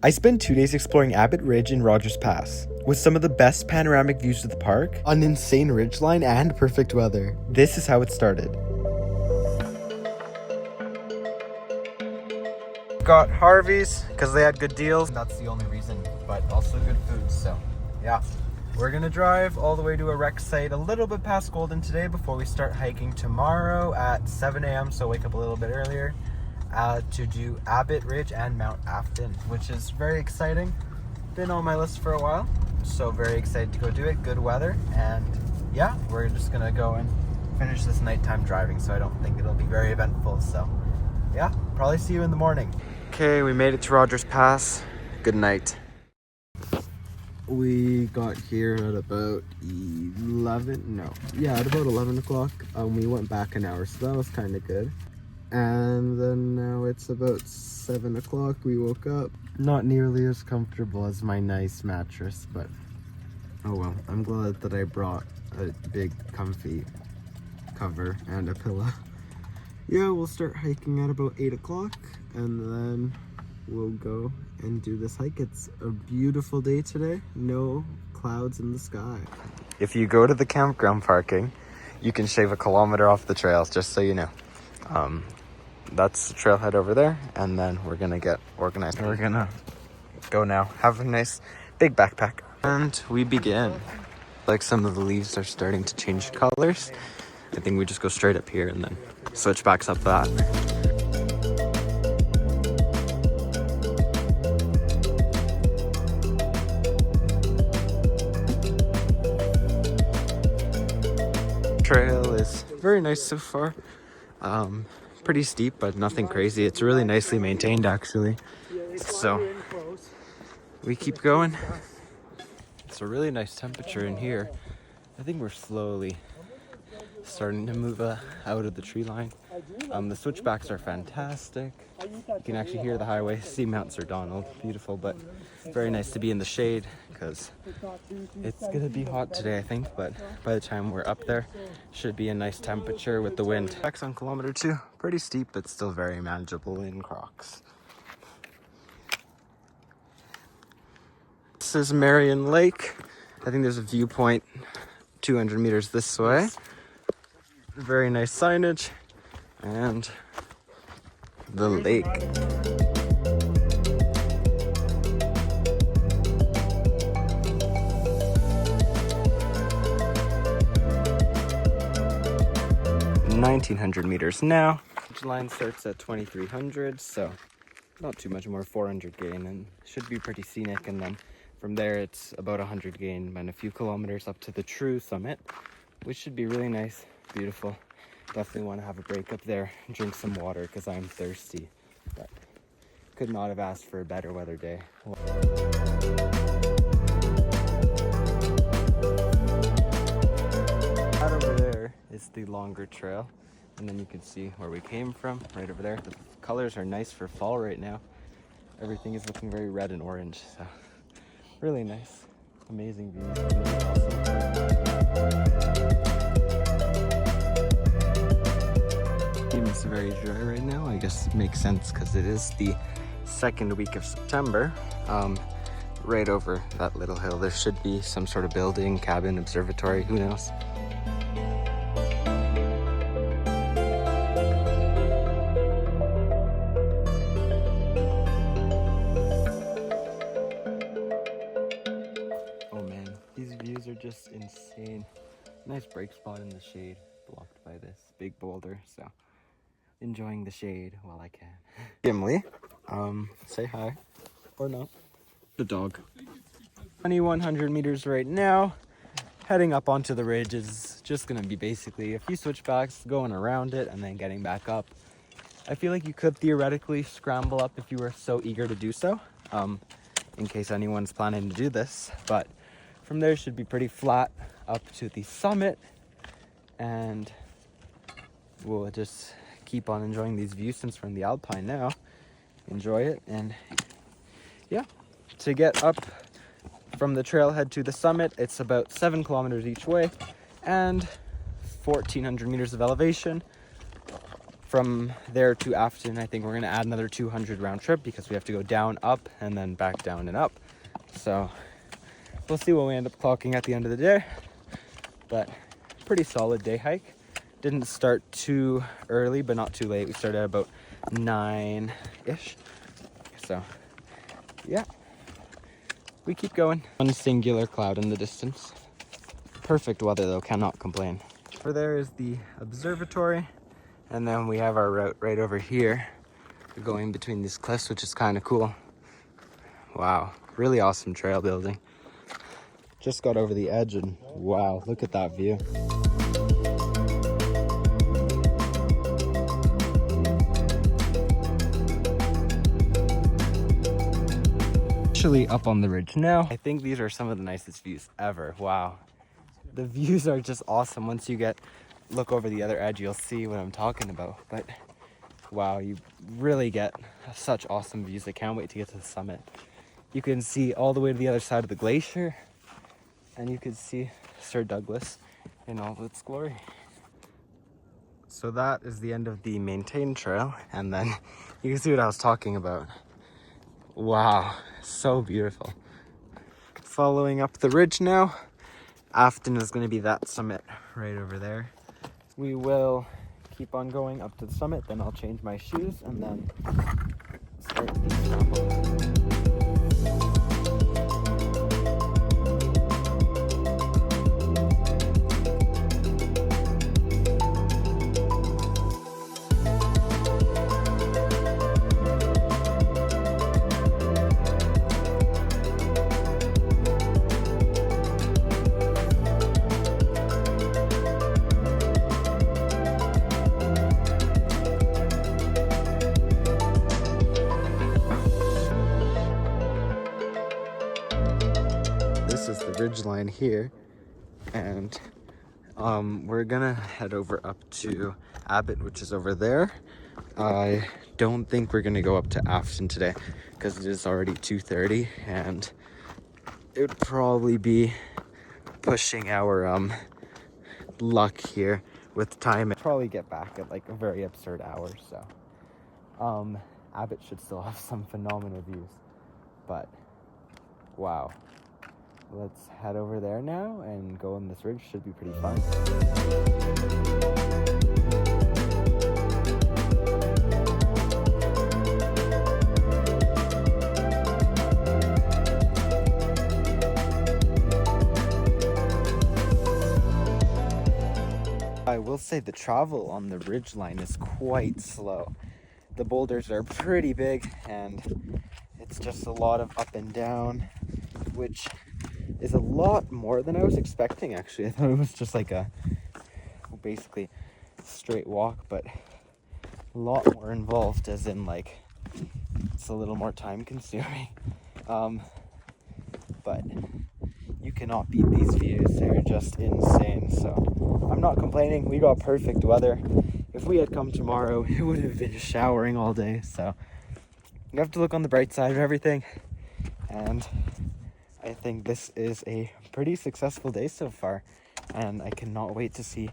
I spent 2 days exploring Abbott Ridge and Rogers Pass, with some of the best panoramic views of the park, an insane ridgeline, and perfect weather. This is how it started. Got Harvey's because they had good deals. That's the only reason, but also good food. So yeah, we're gonna drive all the way to a rec site a little bit past Golden today before we start hiking tomorrow at 7 a.m. So wake up a little bit earlier to do Abbott Ridge and Mount Afton, which is very exciting. Been on my list for a while, so very excited to go do it. Good weather, and yeah, we're just gonna go and finish this nighttime driving, so I don't think it'll be very eventful. So yeah, probably see you in the morning. Okay, we made it to Rogers Pass. Good night. We got here at about at about 11 o'clock. We went back an hour, so that was kind of good. And then now it's about 7 o'clock. We woke up. Not nearly as comfortable as my nice mattress, but oh well. I'm glad that I brought a big comfy cover and a pillow. Yeah, we'll start hiking at about 8 o'clock, and then we'll go and do this hike. It's a beautiful day today. No clouds in the sky. If you go to the campground parking, you can shave a kilometer off the trails, just so you know. That's the trailhead over there, and then we're gonna get organized. We're gonna go now. Have a nice big backpack. And we begin. Like, some of the leaves are starting to change colors. I think we just go straight up here and then switch backs up that. Trail is very nice so far. Pretty steep, but nothing crazy. It's really nicely maintained, actually. So we keep going. It's a really nice temperature in here. I think we're slowly starting to move out of the tree line. The switchbacks are fantastic. You can actually hear the highway, see Mount Sir Donald. Beautiful, but very nice to be in the shade because it's gonna be hot today, I think, but by the time we're up there, should be a nice temperature with the wind. Back on kilometer 2, pretty steep, but still very manageable in Crocs. This is Marion Lake. I think there's a viewpoint 200 meters this way. Very nice signage, and the lake. $1,900 meters now. Each line starts at 2,300, so not too much more, 400 gain, and should be pretty scenic. And then from there, it's about 100 gain and a few kilometers up to the true summit, which should be really nice. Beautiful. Definitely want to have a break up there and drink some water because I'm thirsty, but could not have asked for a better weather day. Right over there is the longer trail, and then you can see where we came from right over there. The colors are nice for fall right now. Everything is looking very red and orange, so really nice. Amazing views. It's very dry right now. I guess it makes sense because it is the second week of September. Right over that little hill, there should be some sort of building, cabin, observatory, who knows. Oh man, these views are just insane. Nice break spot in the shade, blocked by this big boulder, so enjoying the shade while I can. Gimli, say hi, or not. The dog. 2,100 meters right now. Heading up onto the ridge is just gonna be basically a few switchbacks, going around it, and then getting back up. I feel like you could theoretically scramble up if you were so eager to do so, in case anyone's planning to do this, but from there should be pretty flat up to the summit, and we'll just keep on enjoying these views since we're in the Alpine now. Enjoy it, and yeah, to get up from the trailhead to the summit, it's about 7 kilometers each way and 1,400 meters of elevation. from there to Afton, I think we're gonna add another 200 round trip because we have to go down, up, and then back down and up. So we'll see what we end up clocking at the end of the day, but pretty solid day hike. Didn't start too early, but not too late. We started at about 9-ish. So yeah, we keep going. One singular cloud in the distance. Perfect weather though, cannot complain. Over there is the observatory, and then we have our route right over here going between these cliffs, which is kind of cool. Wow, really awesome trail building. Just got over the edge and wow, look at that view. Actually up on the ridge now. I think these are some of the nicest views ever. Wow. The views are just awesome. Once you look over the other edge, you'll see what I'm talking about. But wow, you really get such awesome views. I can't wait to get to the summit. You can see all the way to the other side of the glacier, and you can see Sir Douglas in all of its glory. So that is the end of the maintained trail, and then you can see what I was talking about. Wow, so beautiful. Following up the ridge now. Afton is going to be that summit right over there. We will keep on going up to the summit, then I'll change my shoes and then start the scramble. This is the ridgeline here, and we're gonna head over up to Abbott, which is over there. I don't think we're gonna go up to Afton today because it is already 2:30, and it would probably be pushing our luck here with time. I'd probably get back at like a very absurd hour, so Abbott should still have some phenomenal views, but wow. Let's head over there now and go on this ridge. Should be pretty fun. I will say the travel on the ridgeline is quite slow. The boulders are pretty big and it's just a lot of up and down, which is a lot more than I was expecting, actually. I thought it was just like a basically straight walk, but a lot more involved, as in like it's a little more time consuming. But you cannot beat these views. They're just insane. So I'm not complaining. We got perfect weather. If we had come tomorrow, it would have been showering all day. So you have to look on the bright side of everything, and I think this is a pretty successful day so far, and I cannot wait to see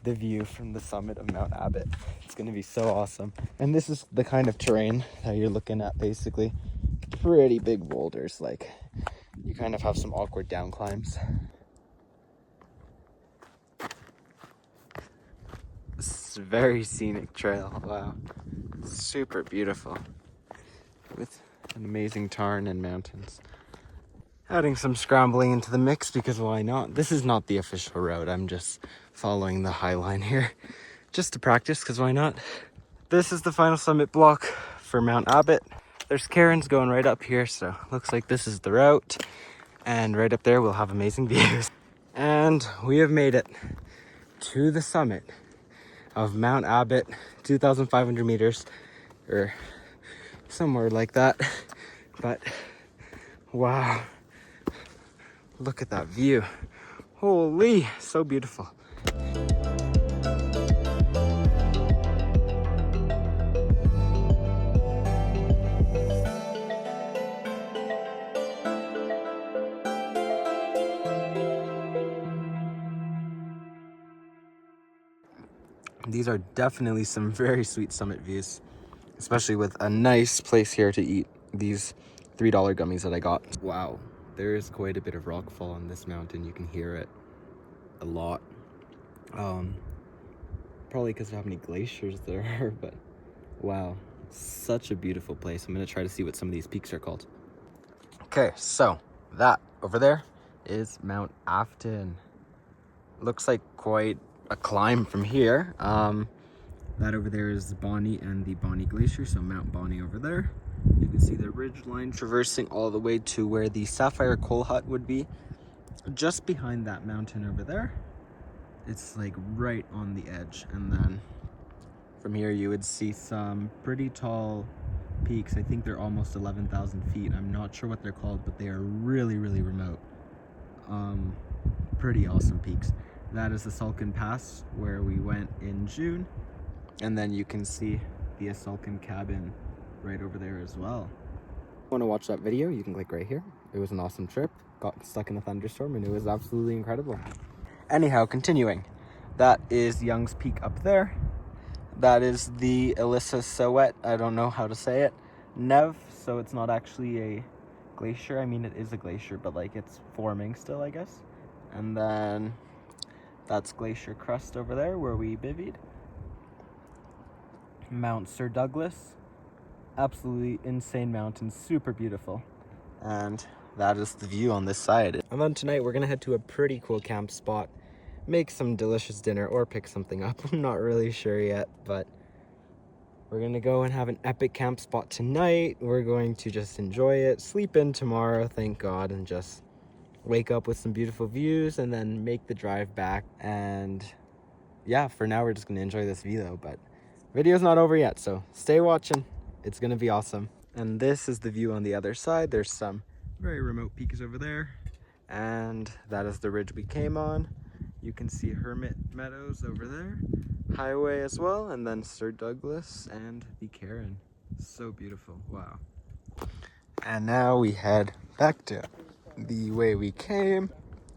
the view from the summit of Mount Abbott. It's going to be so awesome. And this is the kind of terrain that you're looking at, basically. Pretty big boulders, like you kind of have some awkward down climbs. This is a very scenic trail. Wow, super beautiful with an amazing tarn and mountains. Adding some scrambling into the mix because why not? This is not the official route. I'm just following the high line here just to practice because why not? This is the final summit block for Mount Abbott. There's cairns going right up here, so looks like this is the route. And right up there we'll have amazing views. And we have made it to the summit of Mount Abbott, 2,500 meters or somewhere like that. But wow. Look at that view. Holy, so beautiful. These are definitely some very sweet summit views, especially with a nice place here to eat these $3 gummies that I got. Wow, there is quite a bit of rockfall on this mountain. You can hear it a lot. Probably because of how many glaciers there are, but wow, such a beautiful place. I'm gonna try to see what some of these peaks are called. Okay, so that over there is Mount Afton. Looks like quite a climb from here. That over there is Bonnie and the Bonnie Glacier, so Mount Bonnie over there. You can see the ridge line traversing all the way to where the Sapphire Coal Hut would be. Just behind that mountain over there. It's like right on the edge, and then from here you would see some pretty tall peaks. I think they're almost 11,000 feet. I'm not sure what they're called, but they are really, really remote. Pretty awesome peaks. That is the Asulkan Pass, where we went in June, and then you can see the Asulkan Cabin right over there as well. If you want to watch that video, you can click right here. It was an awesome trip. Got stuck in a thunderstorm and it was absolutely incredible. Anyhow, continuing. That is Young's Peak up there. That is the Elissa Sowet, I don't know how to say it, Nev, so it's not actually a glacier. I mean, it is a glacier, but like it's forming still, I guess. And then that's Glacier Crest over there where we bivvied. Mount Sir Douglas, absolutely insane mountain, super beautiful. And that is the view on this side. And then tonight we're gonna head to a pretty cool camp spot, make some delicious dinner or pick something up. I'm not really sure yet, but we're gonna go and have an epic camp spot tonight. We're going to just enjoy it, sleep in tomorrow, thank God, and just wake up with some beautiful views and then make the drive back. And yeah, for now we're just gonna enjoy this view though, but video's not over yet, so stay watching. It's gonna be awesome. And this is the view on the other side. There's some very remote peaks over there, and that is the ridge we came on. You can see Hermit Meadows over there, highway as well, and then Sir Douglas and the Cairn. So beautiful, wow. And now we head back to the way we came.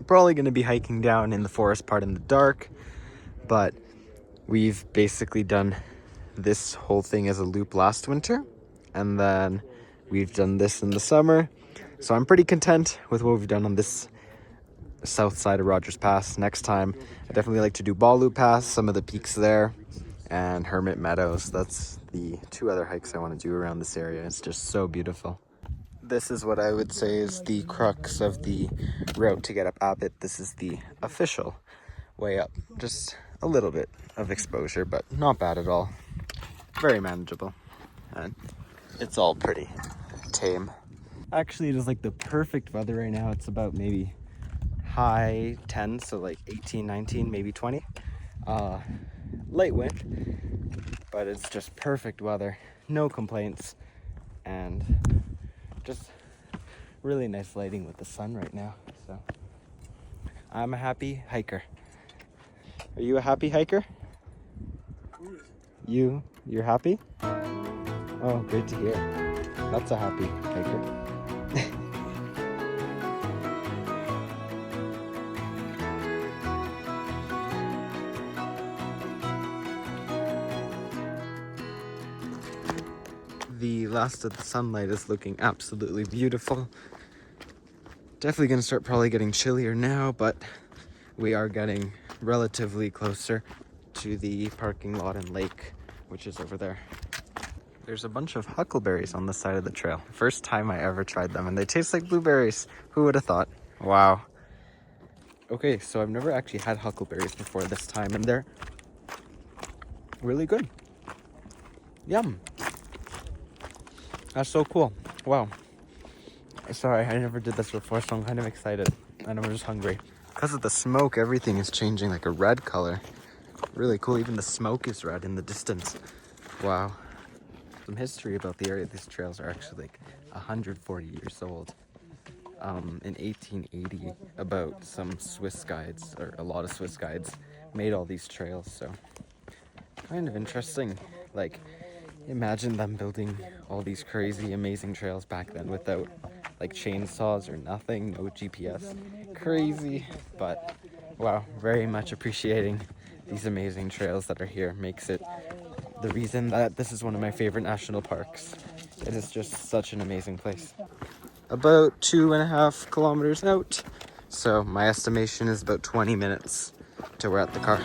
Probably gonna be hiking down in the forest part in the dark, but we've basically done this whole thing as a loop last winter, and then we've done this in the summer. So I'm pretty content with what we've done on this south side of Rogers Pass. Next time, I definitely like to do Ballou Pass, some of the peaks there, and Hermit Meadows. That's the two other hikes I want to do around this area. It's just so beautiful. This is what I would say is the crux of the route to get up Abbott. This is the official way up. Just a little bit of exposure, but not bad at all. Very manageable. And it's all pretty tame. Actually, it is like the perfect weather right now. It's about maybe high 10, so like 18, 19, maybe 20. Light wind, but it's just perfect weather. No complaints, and just really nice lighting with the sun right now. So I'm a happy hiker. Are you a happy hiker? You're happy? Oh, great to hear. That's a happy hiker. The last of the sunlight is looking absolutely beautiful. Definitely gonna start probably getting chillier now, but we are getting relatively closer to the parking lot and lake, which is over there. There's a bunch of huckleberries on the side of the trail. First time I ever tried them, and they taste like blueberries. Who would have thought? Wow. Okay, so I've never actually had huckleberries before this time, and they're really good. Yum. That's so cool. Wow. Sorry, I never did this before, so I'm kind of excited, and I'm just hungry. Because of the smoke, everything is changing like a red color. Really cool. Even the smoke is red in the distance. Wow. Some history about the area. These trails are actually like 140 years old. In 1880, about some Swiss guides, or a lot of Swiss guides, made all these trails. So kind of interesting. Like, imagine them building all these crazy, amazing trails back then without like chainsaws or nothing, no GPS. Crazy, but wow, very much appreciating these amazing trails that are here makes it the reason that this is one of my favorite national parks. It is just such an amazing place. About 2.5 kilometers out, so my estimation is about 20 minutes till we're at the car.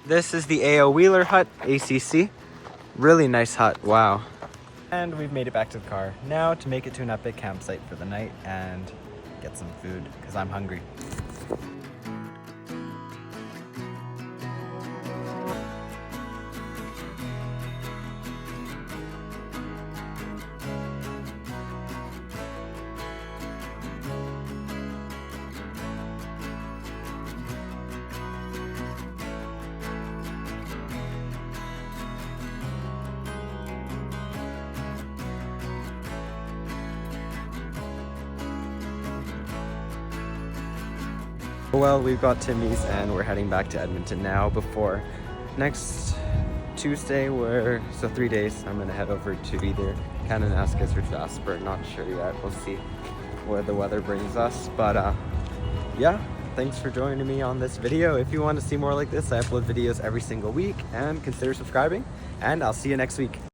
This is the A.O. Wheeler hut, ACC. Really nice hut, wow. And we've made it back to the car. Now to make it to an epic campsite for the night and get some food, because I'm hungry. Well, we've got Timmy's and we're heading back to Edmonton now before next Tuesday, so 3 days, I'm gonna head over to either Kananaskis or Jasper, not sure yet. We'll see where the weather brings us, but yeah, thanks for joining me on this video. If you want to see more like this, I upload videos every single week, and consider subscribing, and I'll see you next week.